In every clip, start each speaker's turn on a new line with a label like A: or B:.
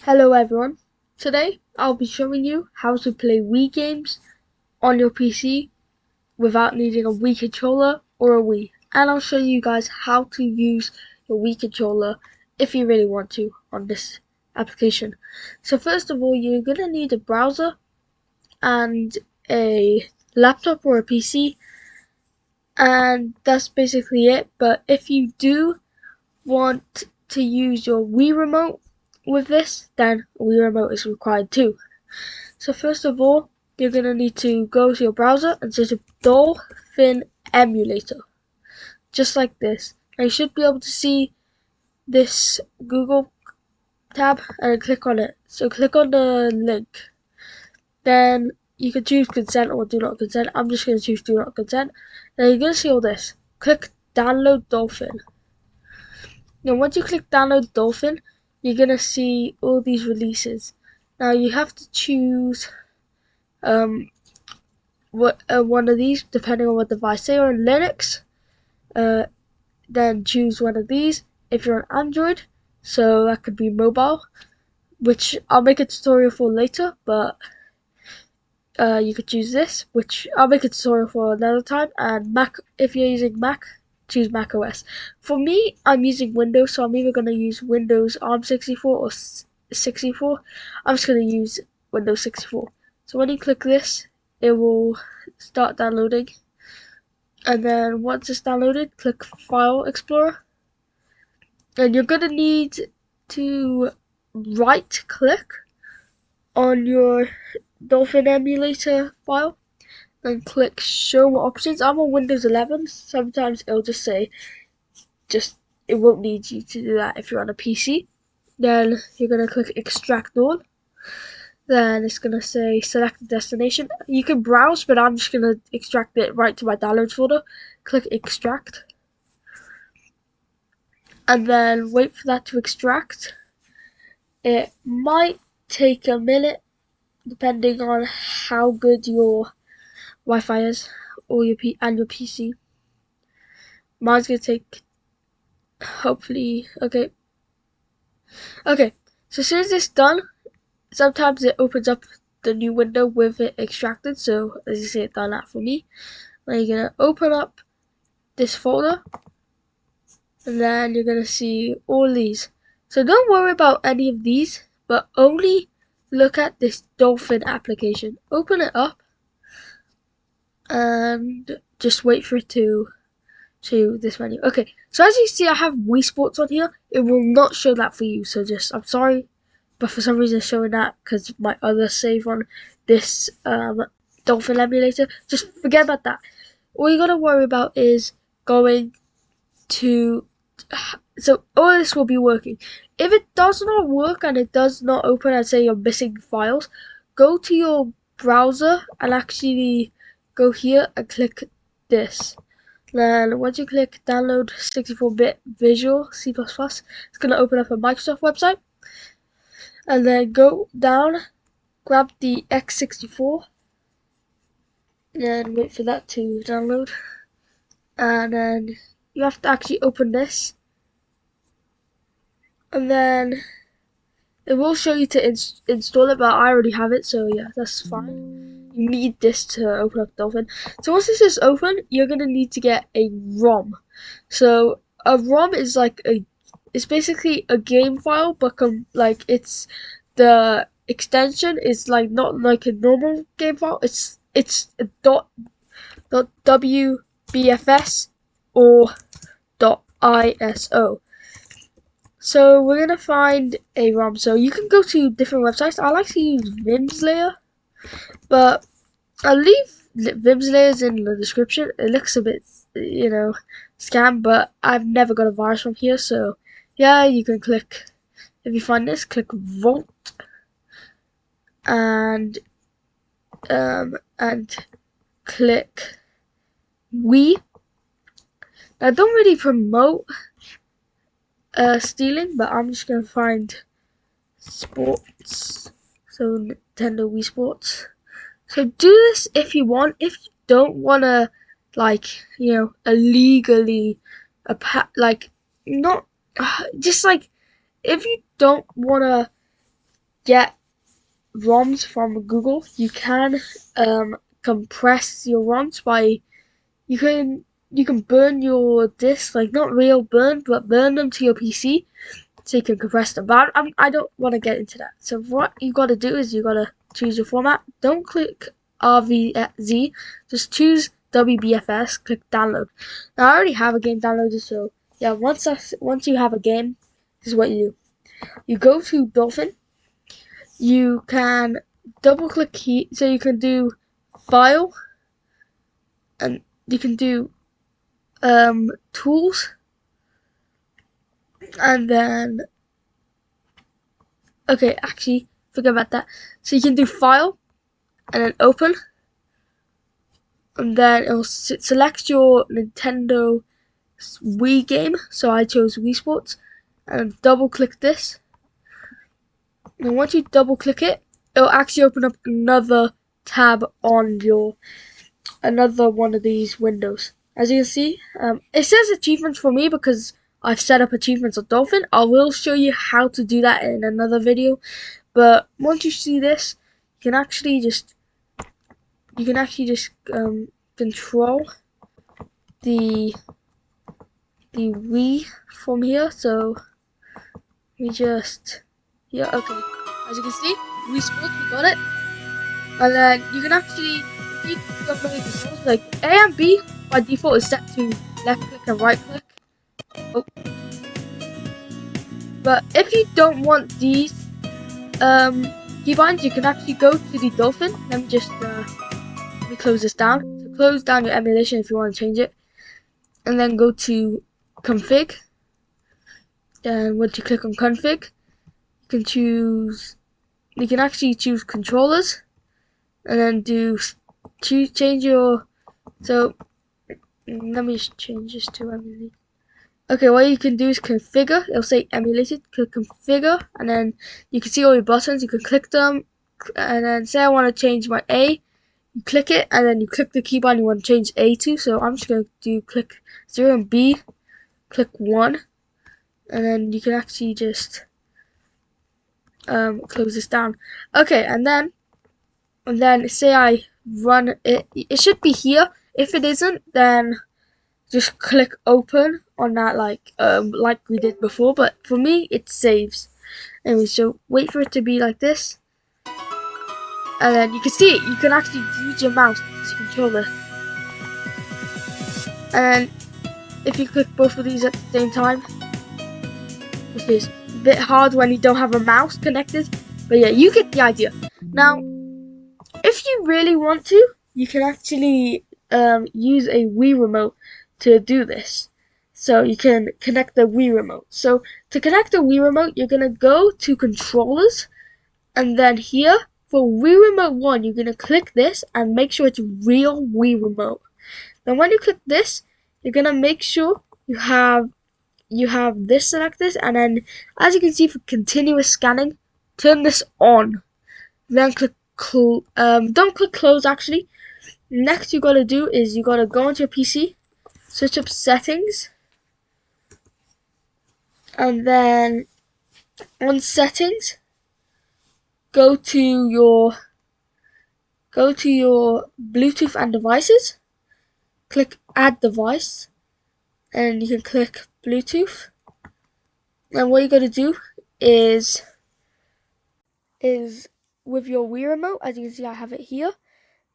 A: Hello everyone, today I'll be showing you how to play Wii games on your PC without needing a Wii controller or a Wii, and I'll show you guys how to use your Wii controller if you really want to on this application. So first of all, you're going to need a browser and a laptop or a PC, and that's basically it. But if you do want to use your Wii remote with this, then a Wii remote is required too. So first of all, you're going to need to go to your browser and search up Dolphin Emulator, just like this. Now you should be able to see this Google tab and click on it. So click on the link. Then you can choose consent or do not consent. I'm just going to choose do not consent. Now you're going to see all this. Click download Dolphin. Now once you click download Dolphin, you're going to see all these releases. Now you have to choose one of these depending on what device. Say you're on Linux, then choose one of these. If you're on Android, so that could be mobile, which I'll make a tutorial for later, but you could choose this, which I'll make a tutorial for another time. And Mac, if you're using Mac, choose Mac OS. For me, I'm using Windows, so I'm either going to use Windows ARM64 or 64. I'm just going to use Windows 64. So when you click this, it will start downloading, and then once it's downloaded, click File Explorer, and you're going to need to right click on your Dolphin Emulator file and click Show More Options. I'm on Windows 11. Sometimes it'll just say it won't need you to do that if you're on a PC. Then you're going to click Extract All. Then it's going to say select the destination. You can browse, but I'm just going to extract it right to my downloads folder. Click extract. And then wait for that to extract. It might take a minute depending on how good your Wi-Fi is or your PC. Mine's going to take, hopefully, okay. So as soon as it's done, sometimes it opens up the new window with it extracted. So as you see, it done that for me. Now you're gonna open up this folder, and then you're gonna see all these. So don't worry about any of these, but only look at this Dolphin application. Open it up and just wait for it to this menu. Okay, so as you see, I have Wii Sports on here. It will not show that for you, so I'm sorry, but for some reason it's showing that because my other save on this Dolphin emulator. Just forget about that. All you gotta worry about is going to, so all this will be working. If it does not work and it does not open and say you're missing files, go to your browser and actually go here and click this. Then once you click download 64-bit Visual C++, it's going to open up a Microsoft website. And then go down, grab the x64, and wait for that to download. And then you have to actually open this. And then it will show you to install it, but I already have it, so yeah, that's fine. You need this to open up Dolphin. So once this is open, you're gonna need to get a ROM. So a ROM is it's basically a game file, but it's the extension is not like a normal game file. It's a .wbfs or .iso. So we're gonna find a ROM. So you can go to different websites. I like to use Vimslayer, but I'll leave Vimslayers in the description. It looks a bit, scam, but I've never got a virus from here. So yeah, you can click, if you find this, click Vault and click Wii. Now don't really promote stealing, but I'm just gonna find sports, so Nintendo Wii Sports. So do this if you want. If you don't wanna, illegally, if you don't wanna get ROMs from Google. You can compress your ROMs by you can burn your discs, like not real burn, but burn them to your PC so you can compress them. But I don't want to get into that. So what you got to do is you got to choose your format. Don't click RVZ. Just choose WBFS. Click download. Now I already have a game downloaded, so yeah. Once you have a game, this is what you do. You go to Dolphin. You can double click here, so you can do file, and you can do tools, and then okay, actually forget about that. So you can do file and then open, and then it'll select your Nintendo Wii game. So I chose Wii Sports, and double click this. And once you double click it, it'll actually open up another tab on your another one of these windows. As you can see, it says achievements for me because I've set up achievements on Dolphin. I will show you how to do that in another video. But once you see this, you can actually just control the Wii from here. So we just okay. As you can see, Wii Sports, we got it. And then you can actually, if you don't know the controls, like A and B by default is set to left click and right click. Oh. But if you don't want these keybinds, you can actually go to the Dolphin. Let me close this down. So close down your emulation if you want to change it, and then go to config. And once you click on config, you can actually choose controllers, and then change your. So let me just change this to emulate. Okay, what you can do is configure. It'll say emulated. Click configure, and then you can see all your buttons. You can click them, and then say I want to change my A. You click it, and then you click the keybind you want to change A to. So I'm just going to do click 0 and B, click 1, and then you can actually just close this down. Okay, and then say I run it. It should be here. If it isn't, then just click open on that like we did before. But for me, it saves. Anyway, so wait for it to be like this, and then you can see it. You can actually use your mouse to control it. And if you click both of these at the same time, which is a bit hard when you don't have a mouse connected, but yeah, you get the idea. Now, if you really want to, you can actually use a Wii remote to do this. So you can connect the Wii remote. So to connect the Wii remote, you're going to go to controllers, and then here for Wii remote 1, you're going to click this and make sure it's real Wii remote. Then when you click this, you're going to make sure you have this selected, and then as you can see for continuous scanning, turn this on. Then click don't click close actually. Next you gotta do is you gotta go onto your PC, switch up settings, and then on settings, go to your Bluetooth and devices, click add device, and you can click Bluetooth. And what you gotta do is with your Wii remote, as you can see I have it here,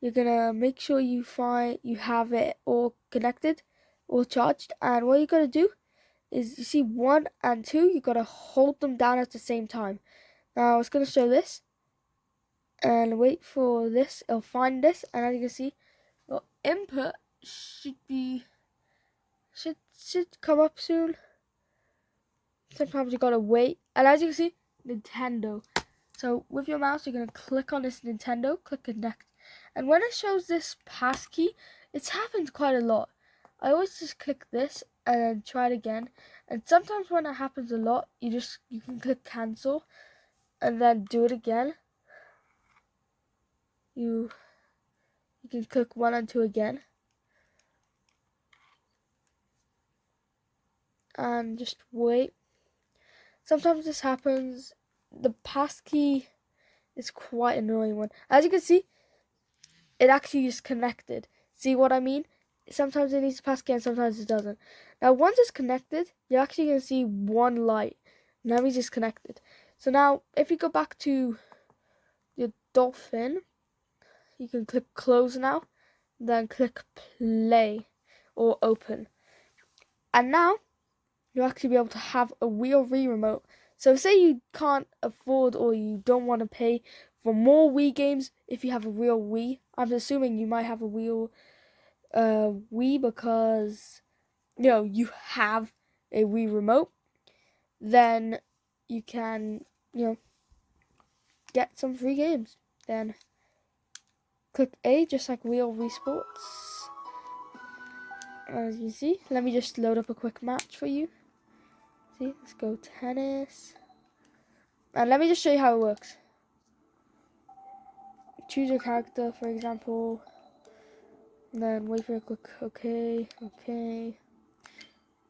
A: you're gonna make sure you have it all connected, all charged, and what you gotta do is you see 1 and 2, you gotta hold them down at the same time. Now I was gonna show this, and wait for this. It'll find this, and as you can see, your input should come up soon. Sometimes you gotta wait, and as you can see, Nintendo. So with your mouse, you're gonna click on this Nintendo, click connect, and when it shows this passkey, it's happened quite a lot. I always just click this and then try it again. And sometimes when it happens a lot, you can click cancel and then do it again. You can click 1 and 2 again. And just wait. Sometimes this happens. the passkey is quite an annoying one. As you can see, it actually is connected. See what I mean? Sometimes it needs a passkey and sometimes it doesn't. Now once it's connected, you're actually going to see one light. Now means it's connected. So now if you go back to your Dolphin, you can click close now, then click play or open. And now you'll actually be able to have a Wii or Wii remote. So say you can't afford or you don't want to pay for more Wii games if you have a real Wii. I'm assuming you might have a real Wii because you have a Wii remote. Then you can get some free games. Then click A, just like Wii or Wii Sports. As you see, let me just load up a quick match for you. See, let's go tennis. And let me just show you how it works. Choose your character, for example. And then wait for it, click OK, OK,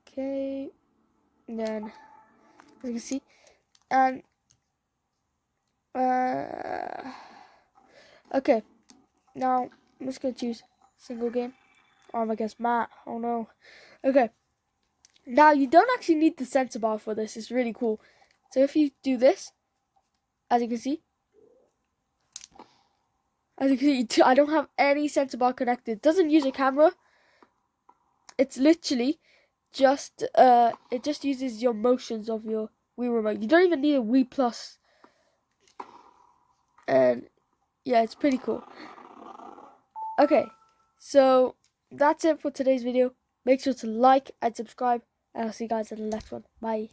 A: OK. And then, as you can see, and okay. Now I'm just gonna choose single game. Oh, I'm against Matt. Oh no. Okay. Now you don't actually need the sensor bar for this. It's really cool. So if you do this, as you can see, I don't have any sensor bar connected. It doesn't use a camera. It's literally just it just uses your motions of your Wii remote. You don't even need a Wii Plus. And yeah, it's pretty cool. Okay, so that's it for today's video. Make sure to like and subscribe, and I'll see you guys in the next one. Bye.